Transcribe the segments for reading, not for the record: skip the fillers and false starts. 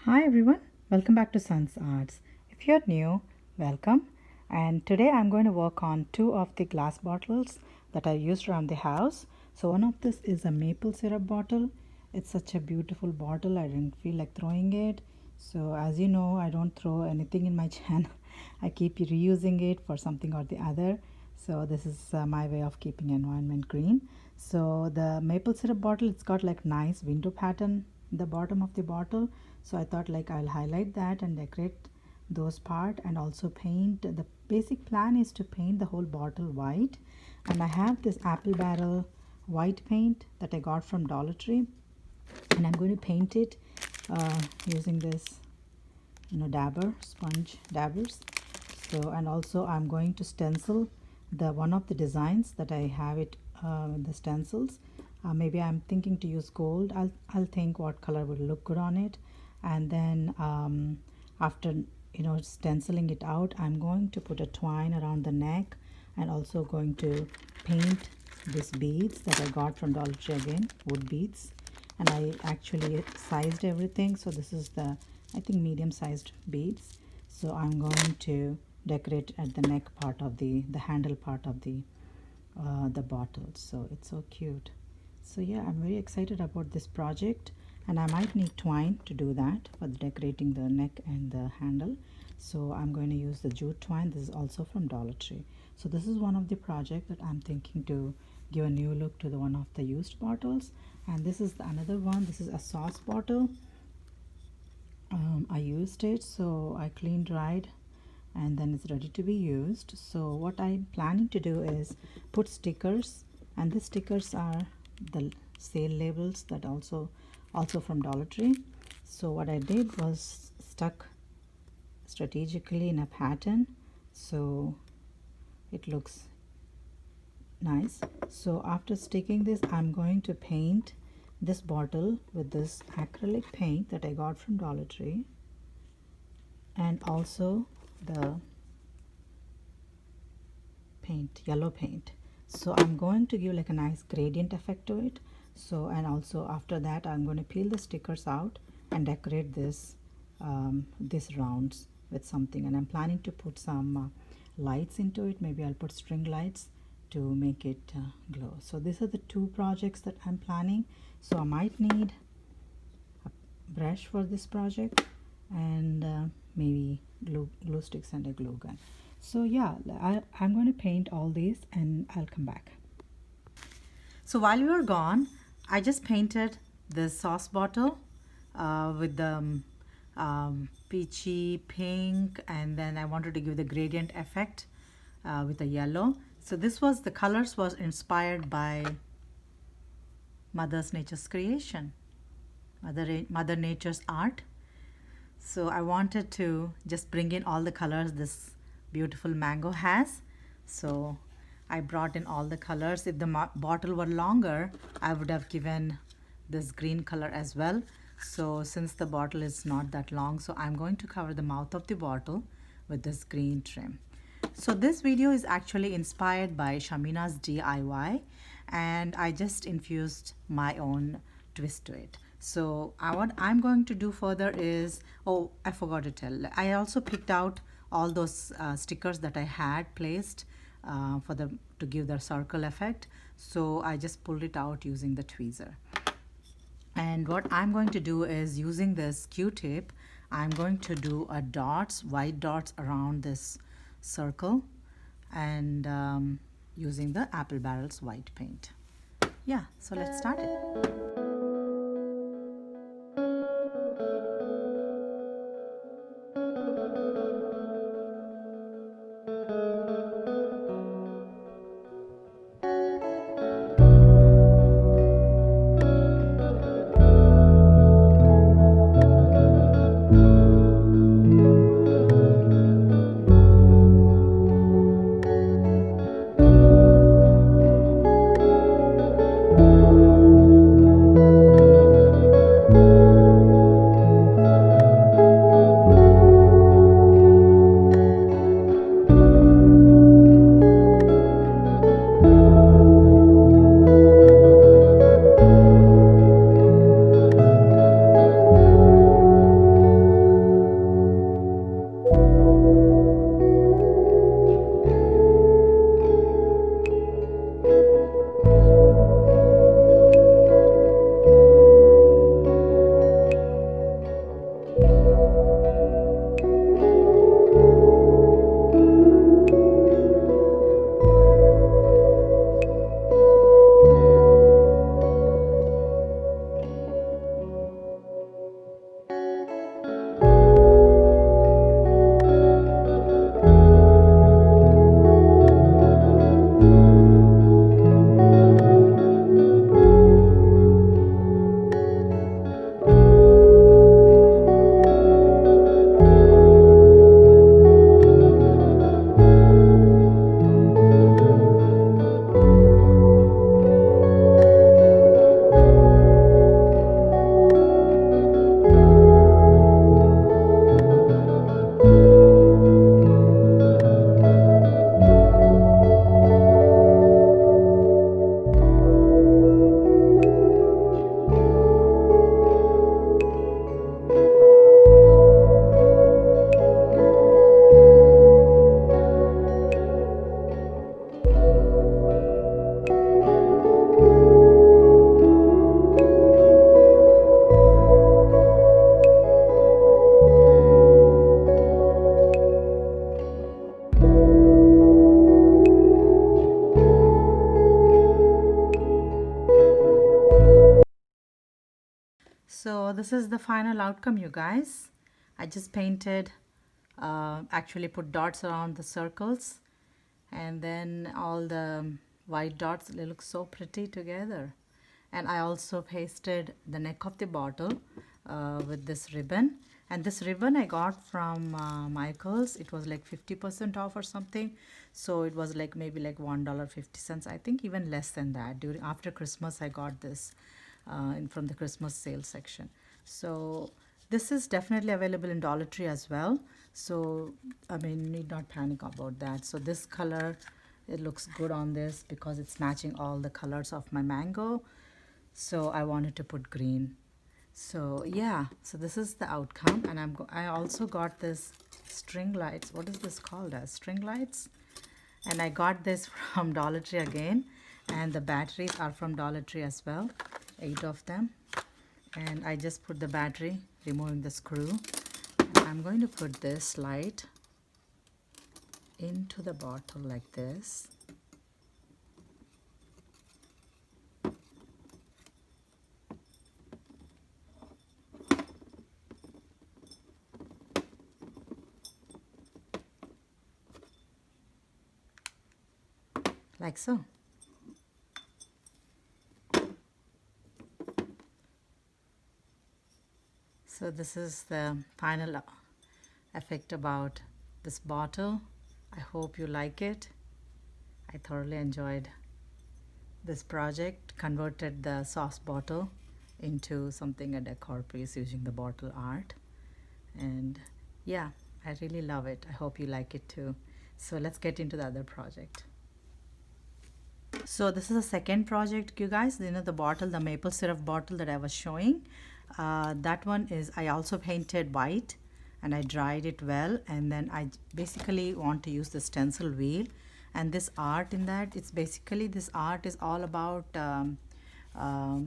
Hi everyone, welcome back to Sun's Arts. If you're new, welcome. And today I'm going to work on two of the glass bottles that I used around the house. So one of this is a maple syrup bottle. It's such a beautiful bottle, I didn't feel like throwing it. So as you know, I don't throw anything in my channel. I keep reusing it for something or the other. So this is my way of keeping environment green. So the maple syrup bottle, it's got like nice window pattern in the bottom of the bottle. So I thought like I'll highlight that and decorate those part and also paint. The basic plan is to paint the whole bottle white, and I have this apple barrel white paint that I got from Dollar Tree, and I'm going to paint it using this dabber sponge dabbers. So, and also I'm going to stencil the one of the designs that I have it with the stencils. Maybe I'm thinking to use gold. I'll think what color would look good on it, and then after stenciling it out, I'm going to put a twine around the neck, and also going to paint these beads that I got from Dollar Tree, again wood beads. And I actually sized everything, so this is the, I think, medium sized beads. So I'm going to decorate at the neck part of the handle part of the bottle. So it's so cute. So yeah, I'm very excited about this project, and I might need twine to do that for decorating the neck and the handle. So I'm going to use the jute twine. This is also from Dollar Tree. So this is one of the project that I'm thinking to give a new look to the one of the used bottles. And this is another one. This is a sauce bottle. I used it, so I clean dried, and then it's ready to be used. So what I'm planning to do is put stickers, and the stickers are the sale labels that also from Dollar Tree. So what I did was stuck strategically in a pattern, so it looks nice. So after sticking this, I'm going to paint this bottle with this acrylic paint that I got from Dollar Tree, and also the paint, yellow paint. So I'm going to give like a nice gradient effect to it. So, and also after that, I'm going to peel the stickers out and decorate this these rounds with something. And I'm planning to put some lights into it. Maybe I'll put string lights to make it glow. So these are the two projects that I'm planning. So I might need a brush for this project, and maybe glue sticks and a glue gun. So yeah, I'm going to paint all these and I'll come back. So while we were gone, I just painted this sauce bottle with the peachy pink, and then I wanted to give the gradient effect with the yellow. So this was, the colors was inspired by Mother Nature's creation, Mother Nature's art. So I wanted to just bring in all the colors this beautiful mango has. So I brought in all the colors. If the bottle were longer, I would have given this green color as well. So since the bottle is not that long, so I'm going to cover the mouth of the bottle with this green trim. So this video is actually inspired by Shamina's DIY, and I just infused my own twist to it. So what I'm going to do further is, oh, I forgot to tell, I also picked out all those stickers that I had placed to give the circle effect. So I just pulled it out using the tweezer. And what I'm going to do is, using this Q-tip, I'm going to do a dots, white dots around this circle, and using the apple barrel's white paint. Yeah, so let's start it. this is the final outcome, you guys. I just painted, actually put dots around the circles, and then all the white dots, they look so pretty together. And I also pasted the neck of the bottle with this ribbon. And this ribbon I got from Michael's. It was like 50% off or something. So it was like maybe like $1.50. I think even less than that. After Christmas, I got this from the Christmas sale section. So this is definitely available in Dollar Tree as well. So I mean, you need not panic about that. So this color, it looks good on this because it's matching all the colors of my mango. So I wanted to put green. So yeah, so this is the outcome. And I also got this string lights. What is this called as? String lights. And I got this from Dollar Tree again. And the batteries are from Dollar Tree as well. 8 of them. And I just put the battery, removing the screw. And I'm going to put this light into the bottle like this. Like so. So this is the final effect about this bottle. I hope you like it. I thoroughly enjoyed this project. Converted the sauce bottle into something, a decor piece, using the bottle art. And yeah, I really love it. I hope you like it too. So let's get into the other project. So this is the second project, you guys. You know, the bottle, the maple syrup bottle that I was showing. That one is, I also painted white and I dried it well. And then I basically want to use the stencil wheel. And this art in that, it's basically, this art is all about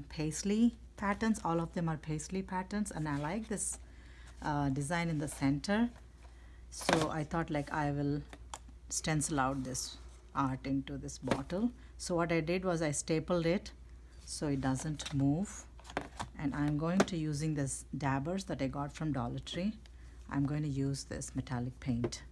paisley patterns. All of them are paisley patterns. And I like this design in the center. So I thought like I will stencil out this art into this bottle. So what I did was I stapled it so it doesn't move. And I'm going to, using this dabbers that I got from Dollar Tree, I'm going to use this metallic paint.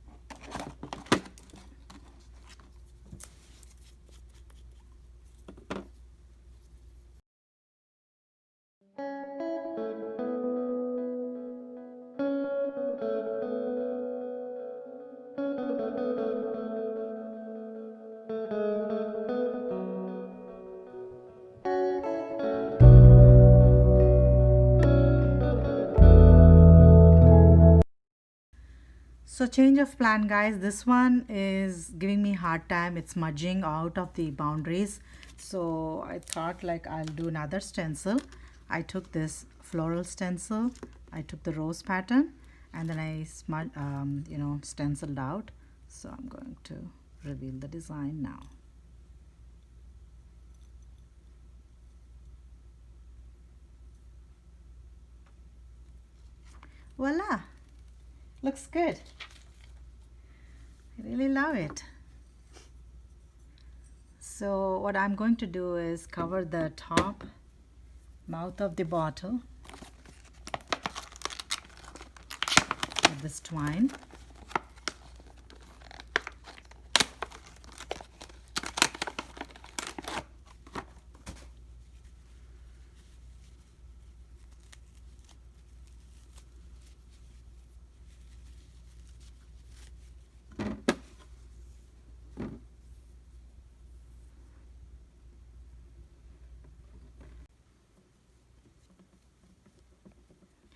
So change of plan, guys. This one is giving me hard time. It's smudging out of the boundaries. So I thought like I'll do another stencil. I took this floral stencil. I took the rose pattern and then I stenciled out. So I'm going to reveal the design now. Voila! Looks good. I really love it. So what I'm going to do is cover the top mouth of the bottle with this twine.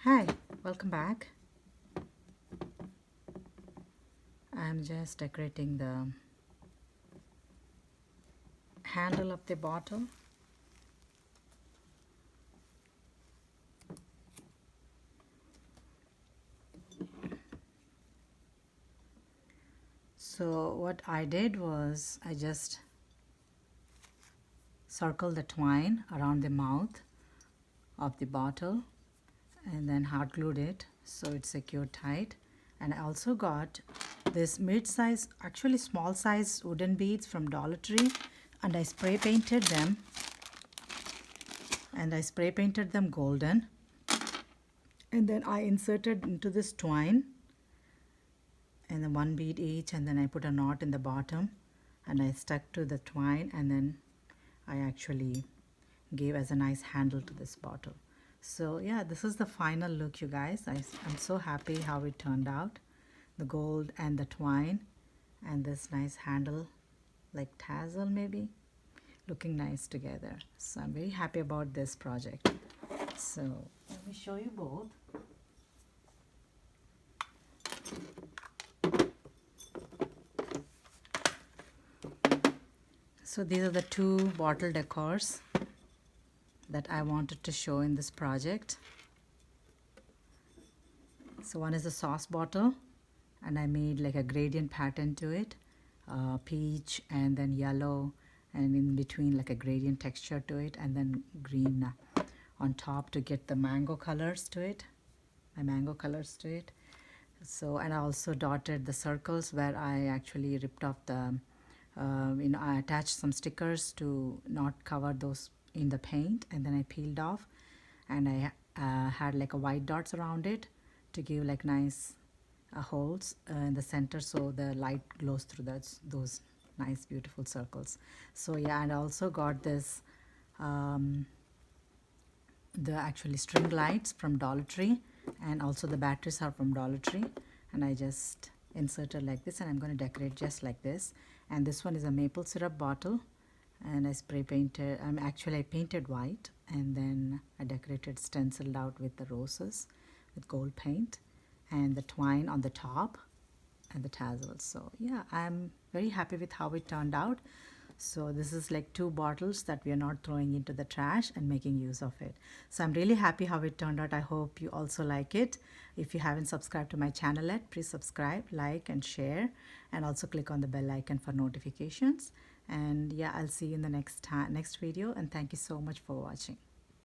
Hi, welcome back. I'm just decorating the handle of the bottle. So what I did was I just circled the twine around the mouth of the bottle and then hard glued it so it's secured tight. And I also got this mid-size, actually small size wooden beads from Dollar Tree, and I spray painted them golden. And then I inserted into this twine, and then one bead each, and then I put a knot in the bottom and I stuck to the twine, and then I actually gave as a nice handle to this bottle. So yeah, this is the final look, you guys. I'm so happy how it turned out. The gold and the twine and this nice handle, like tassel maybe, looking nice together. So I'm very happy about this project. So let me show you both. So these are the two bottle decors that I wanted to show in this project. So one is a sauce bottle, and I made like a gradient pattern to it, peach and then yellow, and in between like a gradient texture to it, and then green on top to get the mango colors to it, my mango colors to it. So, and I also dotted the circles where I actually ripped off the I attached some stickers to not cover those in the paint, and then I peeled off, and I had like a white dots around it to give like nice holes in the center, so the light glows through those nice beautiful circles. So yeah, and I also got this the actually string lights from Dollar Tree, and also the batteries are from Dollar Tree, and I just inserted like this, and I'm going to decorate just like this. And this one is a maple syrup bottle, and I spray painted, I painted white, and then I decorated stenciled out with the roses with gold paint and the twine on the top and the tassels. So yeah, I'm very happy with how it turned out. So this is like two bottles that we are not throwing into the trash and making use of it. So I'm really happy how it turned out. I hope you also like it. If you haven't subscribed to my channel yet, please subscribe, like and share, and also click on the bell icon for notifications. And yeah, I'll see you in the next video, and thank you so much for watching.